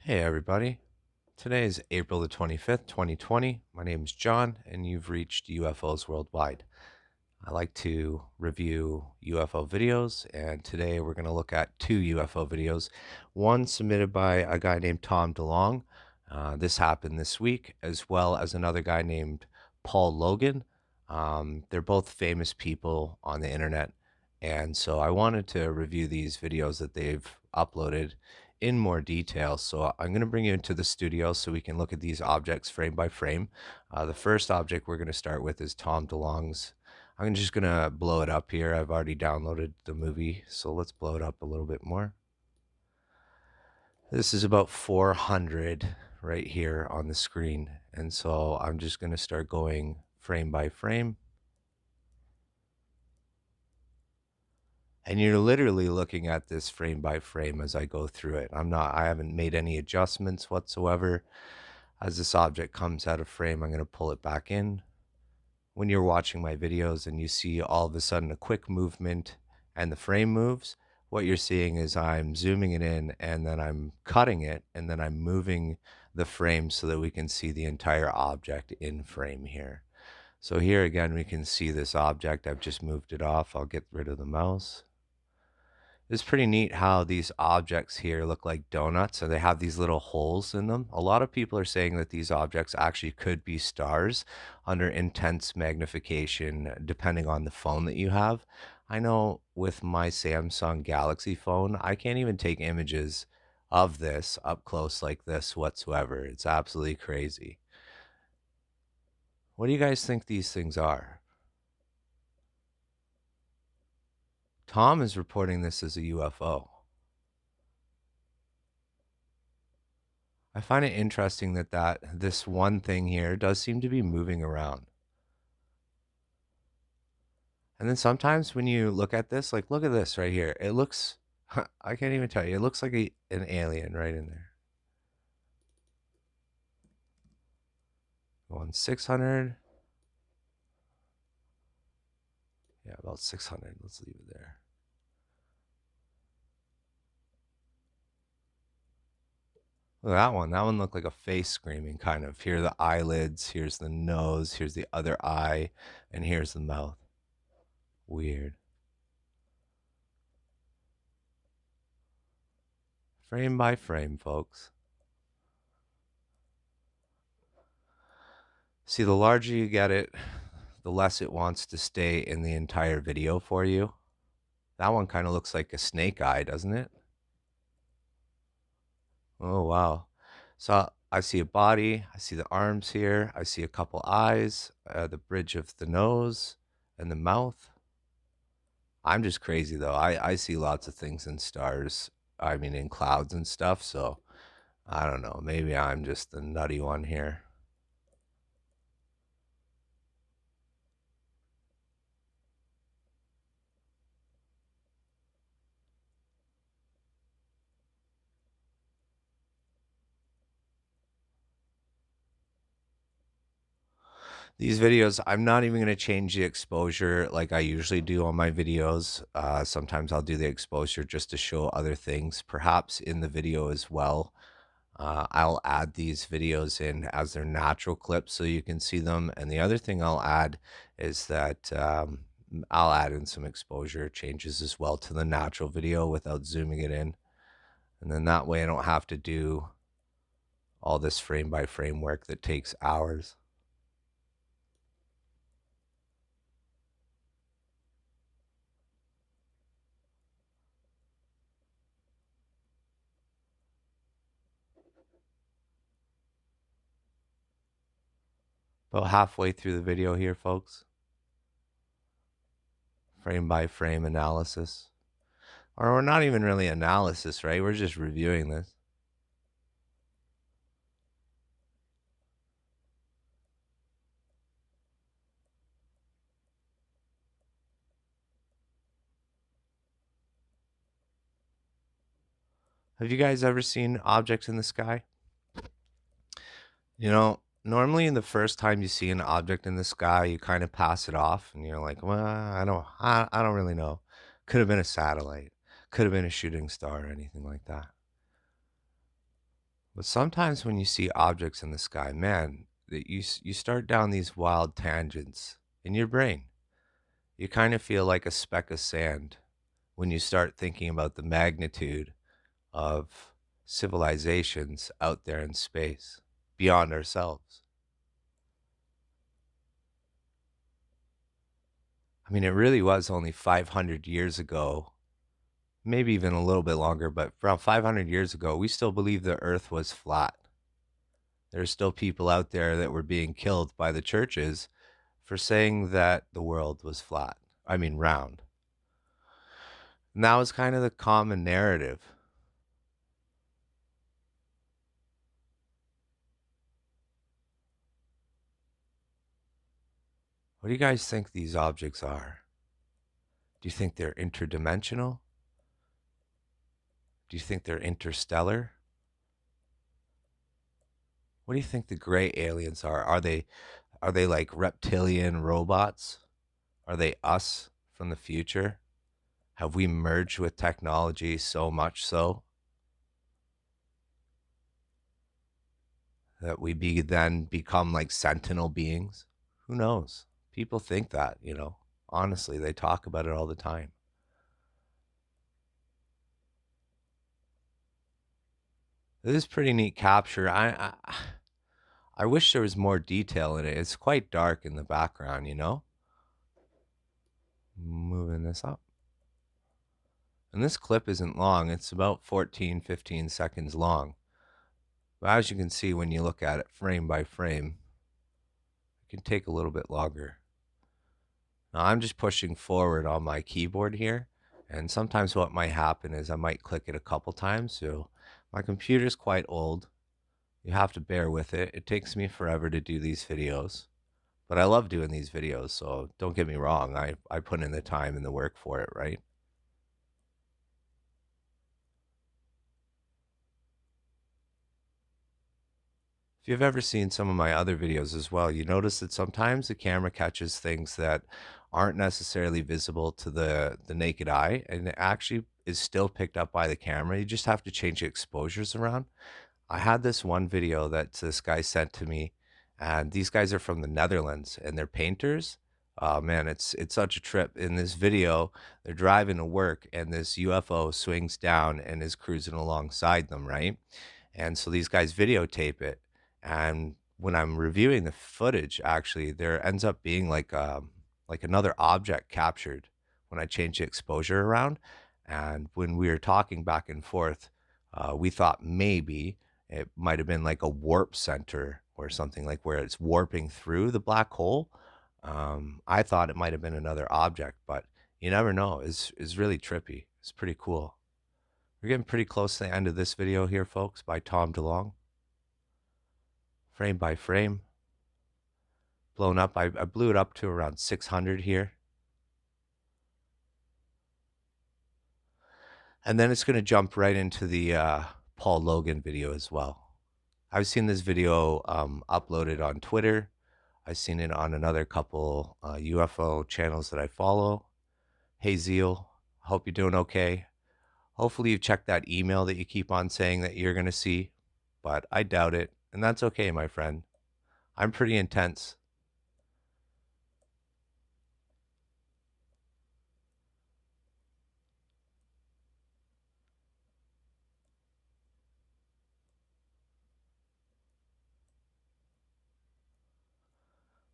Hey everybody, today is April the 25th, 2020. My name is John and you've reached UFOs Worldwide. I like to review UFO videos, and today we're going to look at two UFO videos. One submitted by a guy named Tom Delonge. This happened this week, as well as another guy named Paul Logan. They're both famous people on the internet, and so I wanted to review these videos that they've uploaded in more detail. So I'm going to bring you into the studio so we can look at these objects frame by frame. The first object we're going to start with is Tom DeLonge's. I'm just going to blow it up here. I've already downloaded the movie, so let's blow it up a little bit more. This is about 400 right here on the screen. And so I'm just going to start going frame by frame. And you're literally looking at this frame by frame as I go through it. I haven't made any adjustments whatsoever. As this object comes out of frame, I'm going to pull it back in. When you're watching my videos and you see all of a sudden a quick movement and the frame moves, what you're seeing is I'm zooming it in and then I'm cutting it and then I'm moving the frame so that we can see the entire object in frame here. So here again, we can see this object. I've just moved it off. I'll get rid of the mouse. It's pretty neat how these objects here look like donuts, and they have these little holes in them. A lot of people are saying that these objects actually could be stars under intense magnification, depending on the phone that you have. I know with my Samsung Galaxy phone, I can't even take images of this up close like this whatsoever. It's absolutely crazy. What do you guys think these things are? Tom is reporting this as a UFO. I find it interesting that this one thing here does seem to be moving around. And then sometimes when you look at this, like look at this right here. It looks, I can't even tell you, it looks like an alien right in there. Going 600. Yeah, about 600. Let's leave it there. Look at that one. That one looked like a face screaming, kind of. Here are the eyelids. Here's the nose. Here's the other eye. And here's the mouth. Weird. Frame by frame, folks. See, the larger you get it, the less it wants to stay in the entire video for you. That one kind of looks like a snake eye, doesn't it? Oh, wow. So I see a body, I see the arms here, I see a couple eyes, the bridge of the nose, and the mouth. I'm just crazy, though. I see lots of things in stars, I mean, in clouds and stuff, so I don't know. Maybe I'm just the nutty one here. These videos, I'm not even going to change the exposure like I usually do on my videos. Sometimes I'll do the exposure just to show other things, perhaps in the video as well. I'll add these videos in as their natural clips so you can see them. And the other thing I'll add is that I'll add in some exposure changes as well to the natural video without zooming it in. And then that way I don't have to do all this frame by frame work that takes hours. About halfway through the video here, folks. Frame by frame analysis. Or we're not even really analysis, right? We're just reviewing this. Have you guys ever seen objects in the sky? You know, normally in the first time you see an object in the sky, you kind of pass it off and you're like, well, I don't really know. Could have been a satellite, could have been a shooting star or anything like that. But sometimes when you see objects in the sky, man, that you start down these wild tangents in your brain. You kind of feel like a speck of sand when you start thinking about the magnitude of civilizations out there in space beyond ourselves. I mean, it really was only 500 years ago, maybe even a little bit longer, but around 500 years ago, we still believed the earth was flat. There's still people out there that were being killed by the churches for saying that the world was flat. I mean, round. And that was kind of the common narrative. What do you guys think these objects are? Do you think they're interdimensional? Do you think they're interstellar? What do you think the gray aliens are? Are they like reptilian robots? Are they us from the future? Have we merged with technology so much so that we then become like sentinel beings? Who knows? People think that, Honestly, they talk about it all the time. This is pretty neat capture. I wish there was more detail in it. It's quite dark in the background. Moving this up. And this clip isn't long. It's about 14, 15 seconds long. But as you can see when you look at it frame by frame, it can take a little bit longer. Now I'm just pushing forward on my keyboard here. And sometimes what might happen is I might click it a couple times. So my computer's quite old. You have to bear with it. It takes me forever to do these videos. But I love doing these videos, so don't get me wrong. I put in the time and the work for it, right? If you've ever seen some of my other videos as well, you notice that sometimes the camera catches things that aren't necessarily visible to the naked eye, and it actually is still picked up by the camera. You just have to change the exposures around. I had this one video that this guy sent to me, and these guys are from the Netherlands, and they're painters. Oh man, it's such a trip. In this video, they're driving to work, and this UFO swings down and is cruising alongside them, right? And so these guys videotape it, and when I'm reviewing the footage, actually, there ends up being like another object captured when I change the exposure around. And when we were talking back and forth, we thought maybe it might have been like a warp center or something, like where it's warping through the black hole. I thought it might have been another object, but you never know. It's really trippy. It's pretty cool. We're getting pretty close to the end of this video here, folks, by Tom DeLonge. Frame by frame. Blown up. I blew it up to around 600 here. And then it's going to jump right into the Paul Logan video as well. I've seen this video uploaded on Twitter. I've seen it on another couple UFO channels that I follow. Hey, Zeal. Hope you're doing okay. Hopefully you checked that email that you keep on saying that you're going to see, but I doubt it. And that's okay, my friend. I'm pretty intense.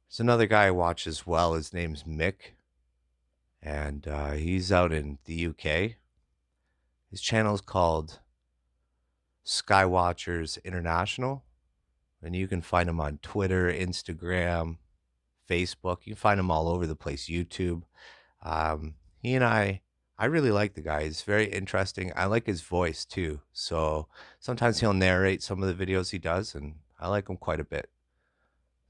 There's another guy I watch as well. His name's Mick, and he's out in the UK. His channel is called Skywatchers International, and you can find him on Twitter, Instagram, Facebook. You can find him all over the place, YouTube. He and I really like the guy. He's very interesting. I like his voice too. So sometimes he'll narrate some of the videos he does, and I like him quite a bit.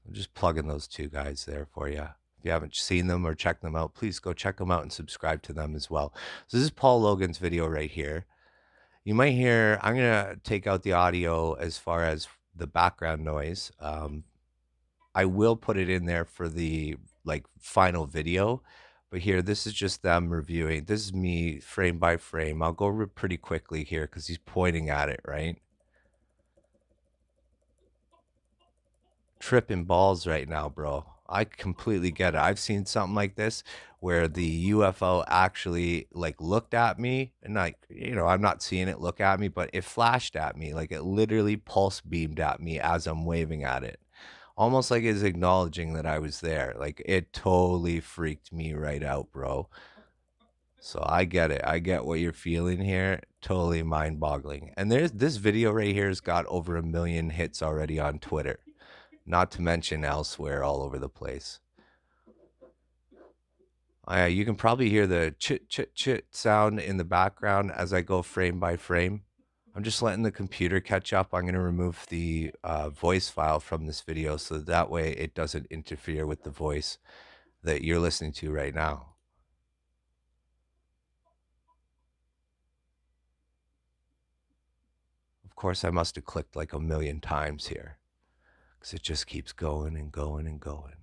I'm just plugging those two guys there for you. If you haven't seen them or checked them out, please go check them out and subscribe to them as well. So this is Paul Logan's video right here. You might hear, I'm going to take out the audio as far as the background noise. I will put it in there for the final video. But here, this is just them reviewing. This is me frame by frame. I'll go pretty quickly here because he's pointing at it, right? tripping balls right now, bro. I completely get it. I've seen something like this where the UFO actually like looked at me, and like, I'm not seeing it look at me, but it flashed at me. Like it literally pulse beamed at me as I'm waving at it. Almost like it's acknowledging that I was there. Like it totally freaked me right out, bro. So I get it. I get what you're feeling here. Totally mind-boggling. And there's this video right here has got over 1 million hits already on Twitter, not to mention elsewhere all over the place. You can probably hear the chit chit chit sound in the background as I go frame by frame. I'm just letting the computer catch up. I'm going to remove the voice file from this video so that way it doesn't interfere with the voice that you're listening to right now. Of course, I must have clicked like 1 million times here because it just keeps going and going and going.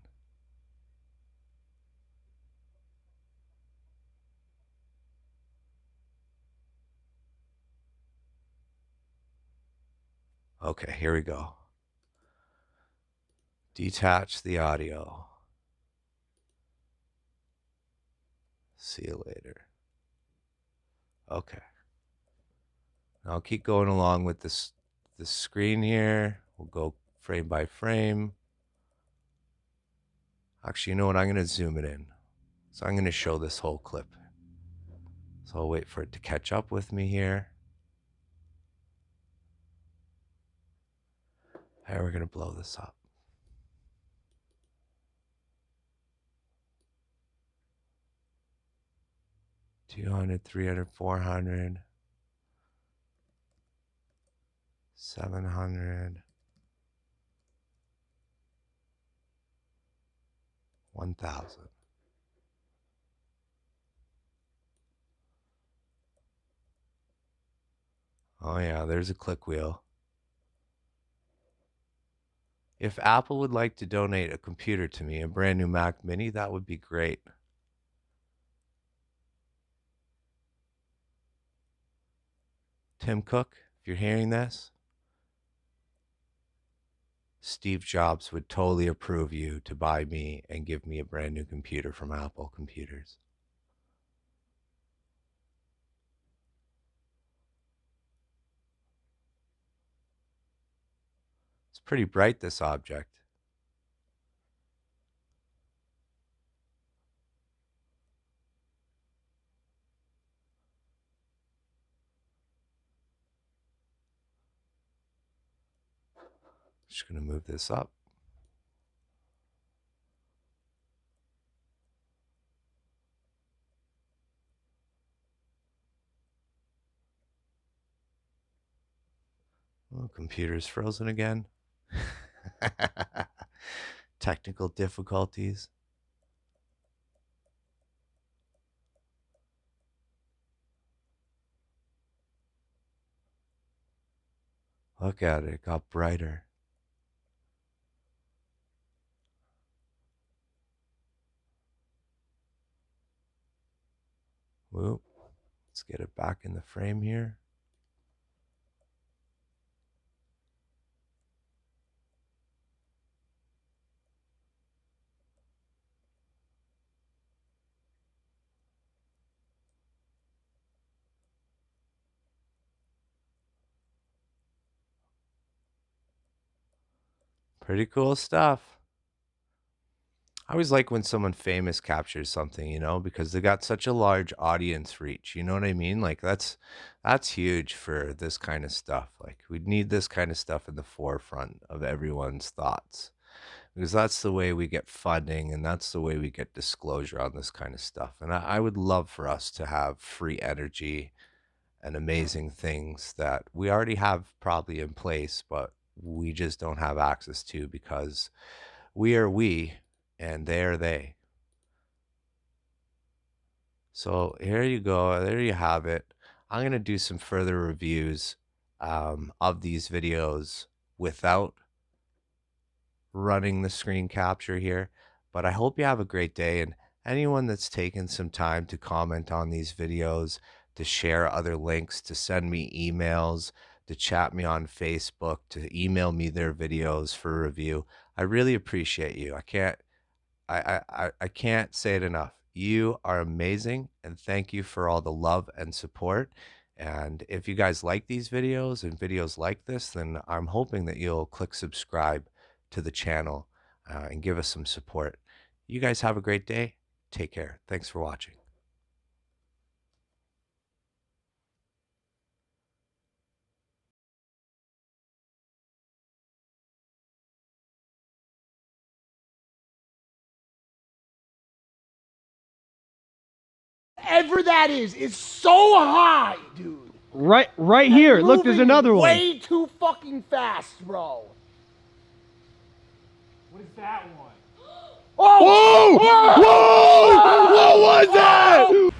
Okay, here we go. Detach the audio. See you later. Okay. I'll keep going along with this screen here. We'll go frame by frame. Actually, you know what? I'm going to zoom it in. So I'm going to show this whole clip. So I'll wait for it to catch up with me here. And we're going to blow this up. 200, 300, 400, 700, 1,000. Oh yeah, there's a click wheel. If Apple would like to donate a computer to me, a brand new Mac Mini, that would be great. Tim Cook, if you're hearing this, Steve Jobs would totally approve you to buy me and give me a brand new computer from Apple Computers. It's pretty bright, this object. Just going to move this up. Oh, computer's frozen again. Technical difficulties. Look at it, it got brighter. Whoop. Let's get it back in the frame here. Pretty cool stuff. I always like when someone famous captures something, because they got such a large audience reach. You know what I mean? Like that's huge for this kind of stuff. Like we need this kind of stuff in the forefront of everyone's thoughts, because that's the way we get funding and that's the way we get disclosure on this kind of stuff. And I would love for us to have free energy and amazing things that we already have probably in place, but we just don't have access to because we are we and they are they. So here you go. There you have it. I'm going to do some further reviews of these videos without running the screen capture here. But I hope you have a great day. And anyone that's taken some time to comment on these videos, to share other links, to send me emails, to chat me on Facebook, to email me their videos for review. I really appreciate you. I can't say it enough. You are amazing, and thank you for all the love and support. And if you guys like these videos and videos like this, then I'm hoping that you'll click subscribe to the channel and give us some support. You guys have a great day. Take care. Thanks for watching. Whatever that is so high, dude. Right here. Look, there's another one. Way too fucking fast, bro. What is that one? Oh! Whoa! Whoa! What was that?